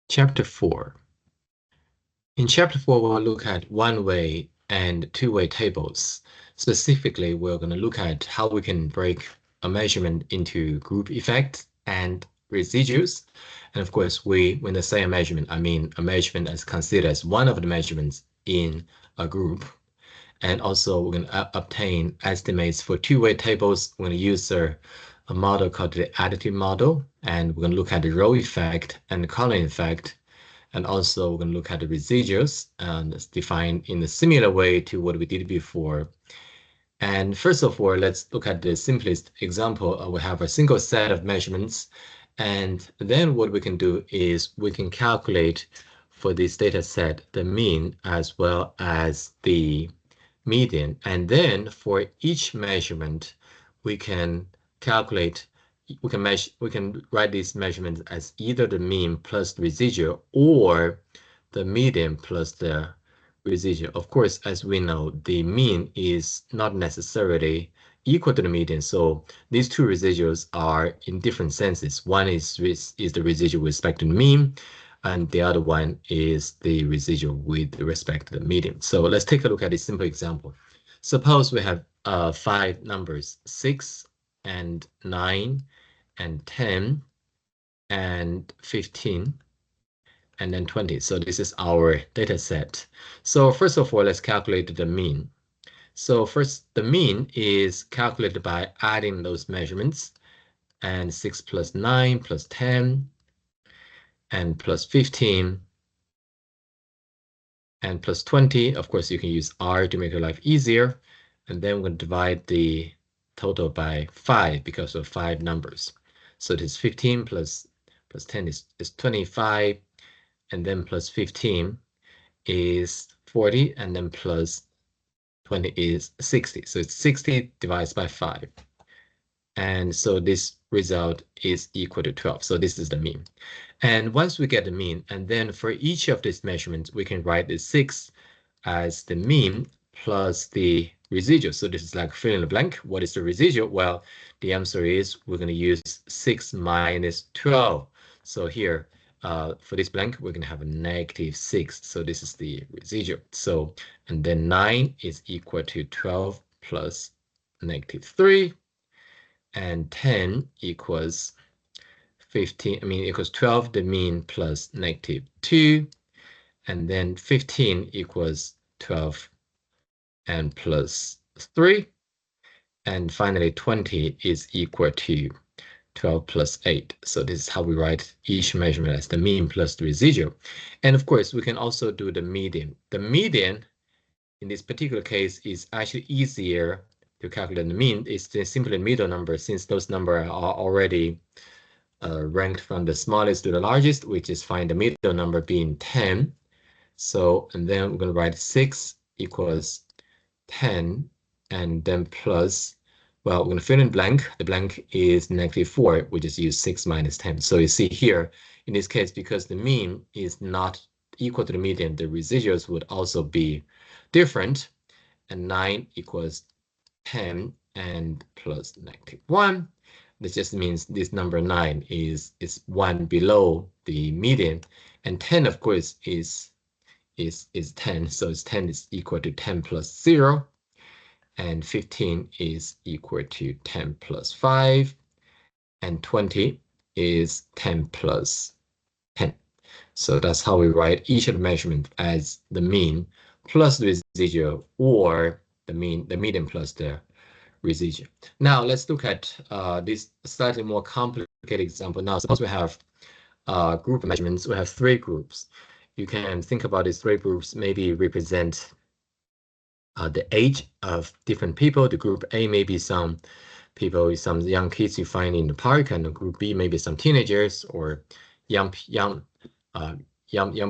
Chapter 4. In Chapter 4, we'll look at one-way and two-way tables. Specifically, we're going to look at how we can break a measurement into group effects and residuals. And of course, when I say a measurement, I mean a measurement as considered as one of the measurements in a group. And also, we're going to obtain estimates for two-way tables. We're going to use a model called the additive model, and we're going to look at the row effect and the column effect. And also, we're going to look at the residuals, and it's defined in a similar way to what we did before. And first of all, let's look at the simplest example. We have a single set of measurements. And then what we can do is we can calculate for this data set the mean as well as the median. And then for each measurement, we can calculate, we can write these measurements as either the mean plus the residual or the median plus the residual. Of course, as we know, the mean is not necessarily equal to the median. So these two residuals are in different senses. One is the residual with respect to the mean, and the other one is the residual with respect to the median. So let's take a look at a simple example. Suppose we have 5 numbers, 6 and 9 and 10 and 15 and then 20. So this is our data set. So first of all, let's calculate the mean. So first, the mean is calculated by adding those measurements, and 6 plus 9 plus 10 and plus 15 and plus 20. Of course, you can use R to make your life easier. And then we're going to divide the total by 5 because of 5 numbers. So it is 15 plus 10 is 25, and then plus 15 is 40, and then plus 20 is 60. So it's 60 divided by 5. And so this result is equal to 12. So this is the mean. And once we get the mean, and then for each of these measurements, we can write the 6 as the mean plus the residual. So this is like fill in the blank. What is the residual? Well, the answer is we're going to use 6 minus 12. So here, for this blank, we're going to have a negative 6. So this is the residual. So, and then 9 is equal to 12 plus negative 3. And 10 equals 15, equals 12, the mean plus negative 2. And then 15 equals 12 and plus 3. And finally, 20 is equal to 12 plus 8. So this is how we write each measurement as the mean plus the residual. And of course, we can also do the median. The median, in this particular case, is actually easier to calculate the mean. It's simply the middle number, since those numbers are already ranked from the smallest to the largest, which is find the middle number being 10. So, and then we're going to write 6 equals 10, and then plus, well, we're going to fill in blank. The blank is negative 4. We just use 6 minus 10. So you see here, in this case, because the mean is not equal to the median, the residuals would also be different. And 9 equals 10 and plus negative 1. This just means this number 9 is 1 below the median. And 10, of course, is 10. So it's 10 is equal to 10 plus 0. And 15 is equal to 10 plus 5. And 20 is 10 plus 10. So that's how we write each of the measurements as the mean plus the residual, or the median plus the residual. Now let's look at this slightly more complicated example. Now suppose we have group measurements. We have 3 groups. You can think about these 3 groups maybe represent the age of different people. The group A may be some people, some young kids you find in the park, and the group B may be some teenagers or young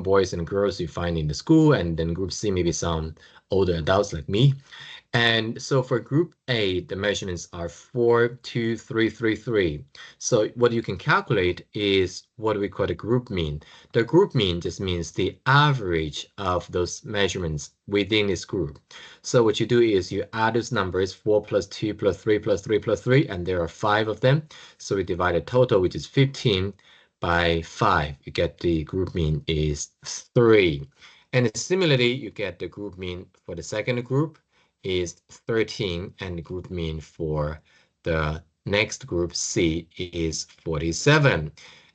boys and girls you find in the school, and then group C may be some older adults like me. And so for group A, the measurements are 4, 2, 3, 3, 3. So what you can calculate is what we call the group mean. The group mean just means the average of those measurements within this group. So what you do is you add those numbers, 4 plus 2 plus 3 plus 3 plus 3, and there are 5 of them. So we divide the total, which is 15, by 5, you get the group mean is 3. And similarly, you get the group mean for the second group is 13, and the group mean for the next group C is 47.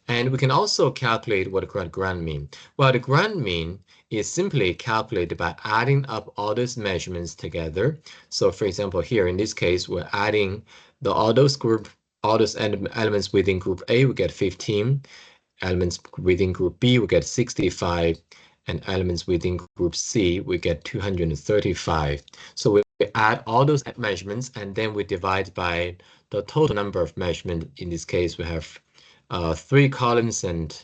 And we can also calculate what the grand mean. Well, the grand mean is simply calculated by adding up all those measurements together. So for example, here in this case, we're adding all those elements within group A, we get 15. Elements within group B, we get 65. And elements within group C, we get 235. So we add all those measurements and then we divide by the total number of measurements. In this case, we have 3 columns and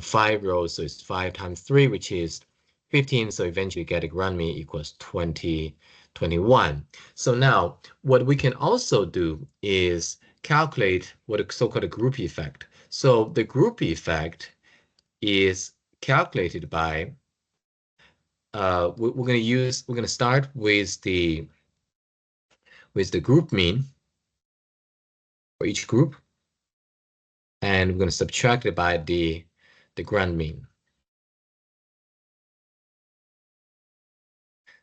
5 rows. So it's 5 times 3, which is 15. So eventually get a grand mean equals 21. So now what we can also do is calculate what a so-called group effect. So the group effect is calculated by we're going to start with the group mean for each group, and we're going to subtract it by the grand mean.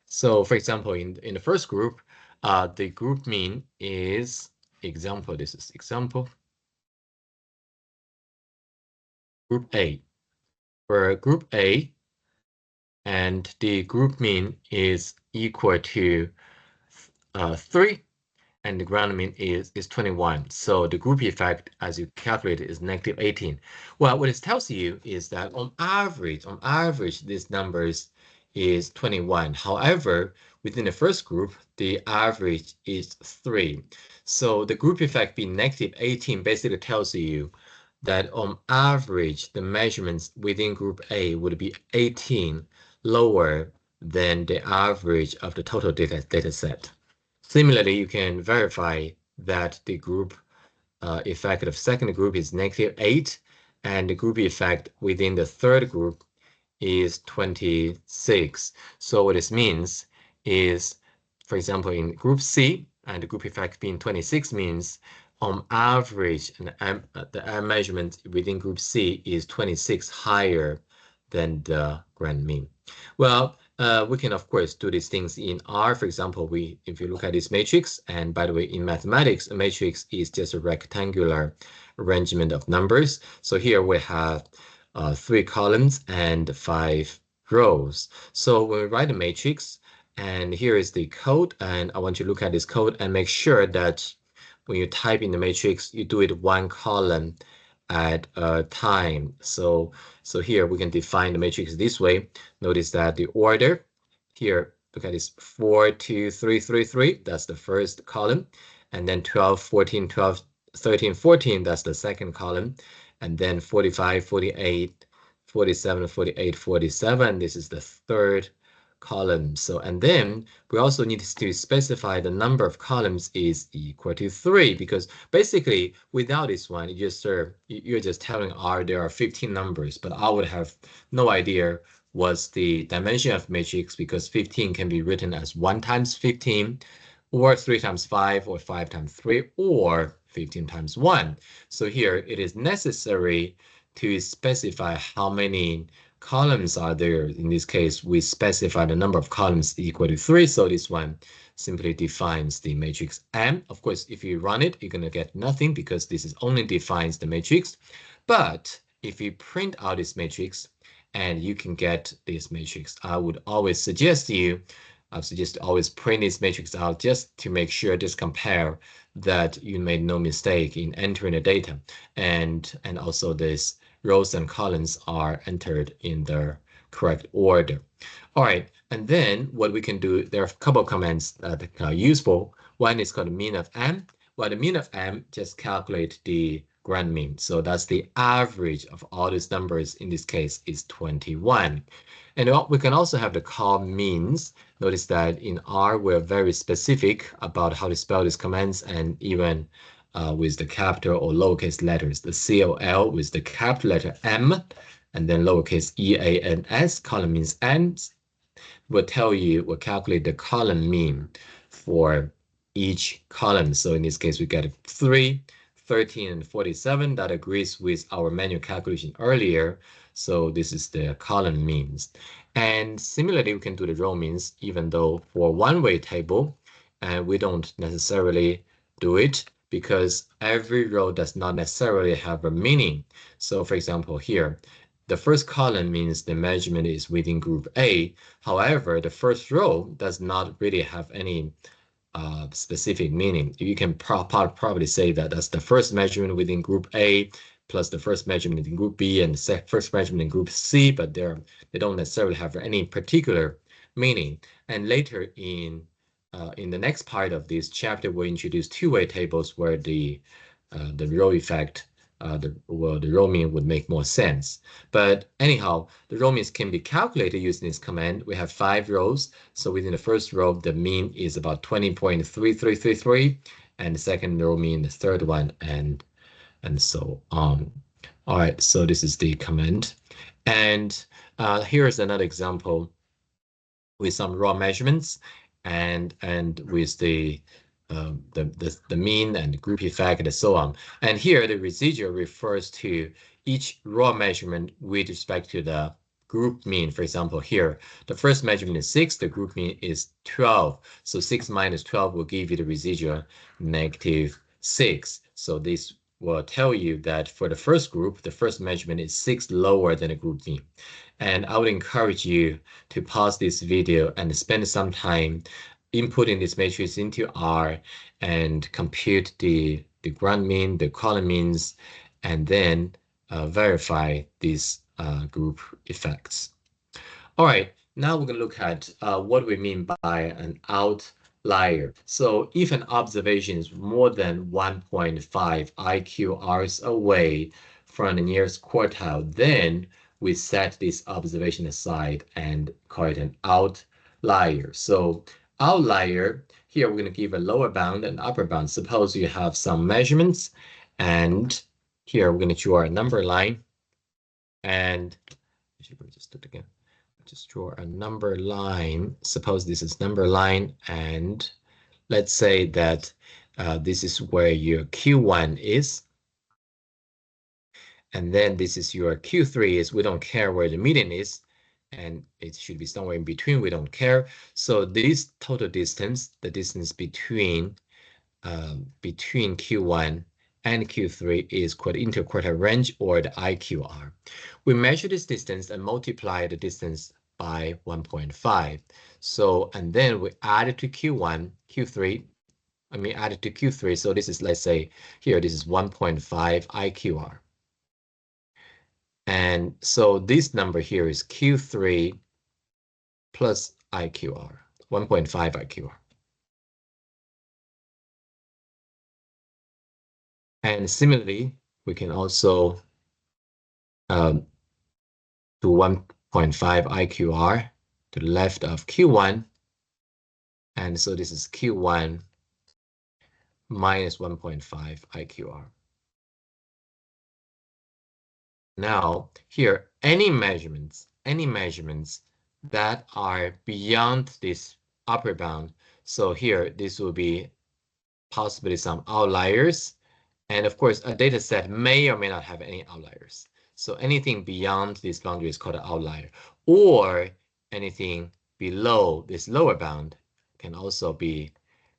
So for example, in the first group, the group mean is example. This is example. Group A. For group A, and the group mean is equal to 3, and the grand mean is 21. So the group effect, as you calculate, is negative 18. Well, what it tells you is that on average, these numbers is 21. However, within the first group, the average is 3. So the group effect being negative 18 basically tells you that on average, the measurements within group A would be 18 lower than the average of the total data set. Similarly, you can verify that the group effect of second group is negative 8, and the group effect within the third group is 26. So what this means is, for example, in group C, and the group effect being 26 means on average, the measurement within group C is 26 higher than the grand mean. Well, we can, of course, do these things in R. For example, if you look at this matrix, and by the way, in mathematics, a matrix is just a rectangular arrangement of numbers. So here we have 3 columns and 5 rows. So when we write a matrix, and here is the code, and I want you to look at this code and make sure that when you type in the matrix, you do it 1 column at a time. So here we can define the matrix this way. Notice that the order here, look at this 4, 2, 3, 3, 3. That's the first column. And then 12, 14, 12, 13, 14. That's the second column. And then 45, 48, 47, 48, 47. This is the third column. So, and then we also need to specify the number of columns is equal to 3, because basically without this one, you're just telling R there are 15 numbers, but I would have no idea what's the dimension of matrix, because 15 can be written as 1 times 15, or 3 times 5, or 5 times 3, or 15 times 1. So here it is necessary to specify how many columns are there. In this case, we specify the number of columns equal to 3. So this one simply defines the matrix M. Of course, if you run it, you're going to get nothing, because this is only defines the matrix. But if you print out this matrix and you can get this matrix, I would always suggest to always print this matrix out, just to make sure, just compare that you made no mistake in entering the data, and also this rows and columns are entered in the correct order. All right, and then what we can do, there are a couple of commands that are useful. One is called mean of M. Well, the mean of M just calculate the grand mean. So that's the average of all these numbers. In this case, is 21. And we can also have the call means. Notice that in R, we're very specific about how to spell these commands, and even with the capital or lowercase letters. The COL with the capital letter M, and then lowercase EANS, column means N, will calculate the column mean for each column. So in this case, we get 3, 13 and 47. That agrees with our manual calculation earlier. So this is the column means. And similarly, we can do the row means, even though for one-way table, and we don't necessarily do it because every row does not necessarily have a meaning. So for example, here, the first column means the measurement is within group A. However, the first row does not really have any specific meaning. You can probably say that that's the first measurement within group A plus the first measurement in group B and the first measurement in group C, but they don't necessarily have any particular meaning. And later in the next part of this chapter, we'll introduce two-way tables where the row effect, the row mean would make more sense. But anyhow, the row means can be calculated using this command. We have 5 rows. So within the first row, the mean is about 20.3333, and the second row mean the third one, and so on. All right, so this is the command. And here's another example with some raw measurements and with the mean and the group effect and so on. And here the residual refers to each raw measurement with respect to the group mean. For example, here, the first measurement is 6, the group mean is 12. So 6 minus 12 will give you the residual -6. So this will tell you that for the first group, the first measurement is 6 lower than the group mean. And I would encourage you to pause this video and spend some time inputting this matrix into R and compute the ground mean, the column means, and then verify these group effects. All right, now we're going to look at what we mean by an outlier. So if an observation is more than 1.5 IQRs away from the nearest quartile, then we set this observation aside and call it an outlier. So outlier, here we're going to give a lower bound and upper bound. Suppose you have some measurements, and here we're going to draw a number line. And just do it again. Just draw a number line. Suppose this is number line, and let's say that this is where your Q1 is. And then this is your Q3 is, we don't care where the median is, and it should be somewhere in between, we don't care. So this total distance, the distance between Q1 and Q3 is called interquartile range, or the IQR. We measure this distance and multiply the distance by 1.5. So, and then we add it to Q1, Q3, add it to Q3. So this is, let's say here, this is 1.5 IQR. And so this number here is Q3 plus IQR, 1.5 IQR. And similarly, we can also do 1.5 IQR to the left of Q1. And so this is Q1 minus 1.5 IQR. Now here, any measurements that are beyond this upper bound. So here, this will be possibly some outliers. And of course, a data set may or may not have any outliers. So anything beyond this boundary is called an outlier, or anything below this lower bound can also be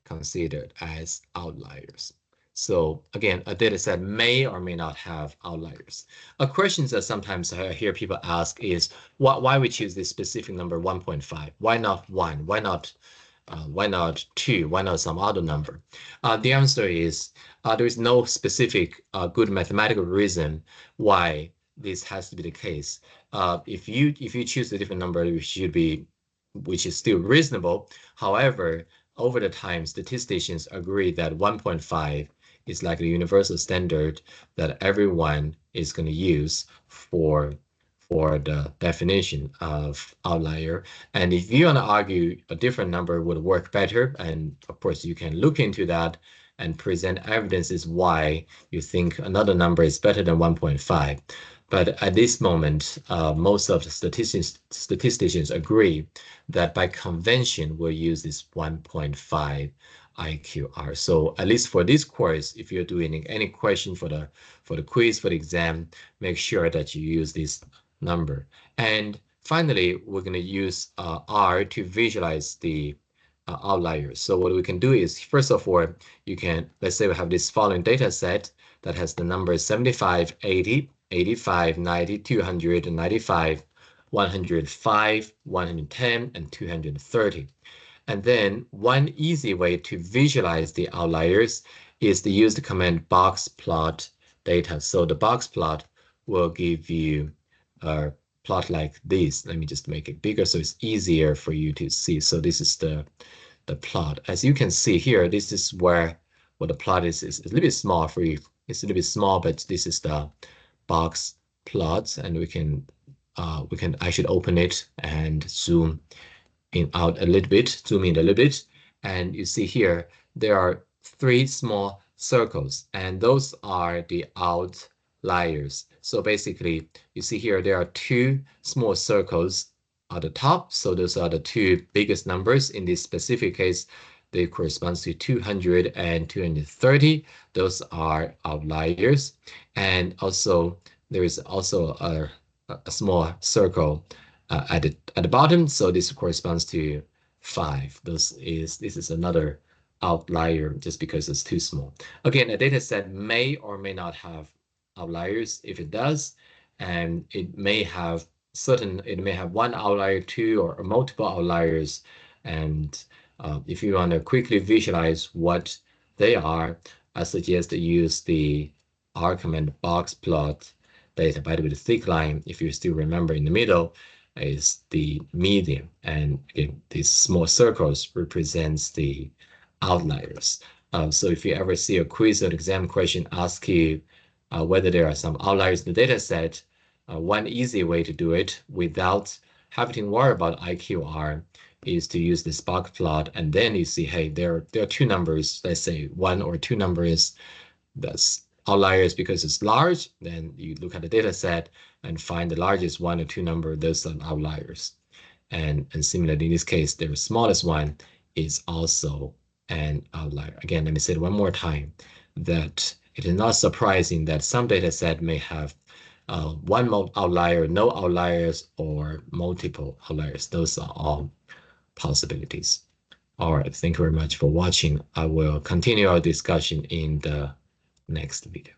considered as outliers. So again, a data set may or may not have outliers. A question that sometimes I hear people ask is, why we choose this specific number 1.5? Why not 1? Why not 2? Why not some other number? The answer is there is no specific good mathematical reason why this has to be the case. If you choose a different number, which is still reasonable. However, over the time, statisticians agree that 1.5 is like a universal standard that everyone is going to use for the definition of outlier. And if you want to argue a different number would work better, and of course you can look into that and present evidences why you think another number is better than 1.5. But at this moment, most of the statisticians agree that by convention, we'll use this 1.5 IQR. So at least for this course, if you're doing any question for the quiz, for the exam, make sure that you use this number. And finally, we're going to use R to visualize the outliers. So what we can do is, first of all, you can, let's say we have this following data set that has the numbers 75, 80, 85, 90, 200, 95, 105, 110, and 230. And then one easy way to visualize the outliers is to use the command box plot data. So the box plot will give you a plot like this. Let me just make it bigger so it's easier for you to see. So this is the plot. As you can see here, this is where what the plot is a little bit small for you. It's a little bit small, but this is the box plot, and I should open it and zoom in out a little bit, zoom in a little bit, and you see here there are 3 small circles, and those are the outliers. So basically, you see here there are 2 small circles at the top. So those are the 2 biggest numbers. In this specific case, they correspond to 200 and 230. Those are outliers. And also there is also a small circle at the bottom. So this corresponds to 5. This is another outlier just because it's too small. Again, a data set may or may not have outliers. If it does, and it may have one outlier, 2 or multiple outliers. And if you want to quickly visualize what they are, I suggest to use the R command box plot data. By the way, the thick line, if you still remember in the middle, is the median, and again, these small circles represents the outliers. So if you ever see a quiz or exam question ask you whether there are some outliers in the data set, one easy way to do it without having to worry about IQR is to use this box plot, and then you see, hey, there are 2 numbers, let's say 1 or 2 numbers that's outliers because it's large. Then you look at the data set and find the largest 1 or 2 number, those are outliers. And similarly, in this case, the smallest one is also an outlier. Again, let me say it one more time, that it is not surprising that some data set may have 1 outlier, no outliers, or multiple outliers. Those are all possibilities. All right, thank you very much for watching. I will continue our discussion in the next video.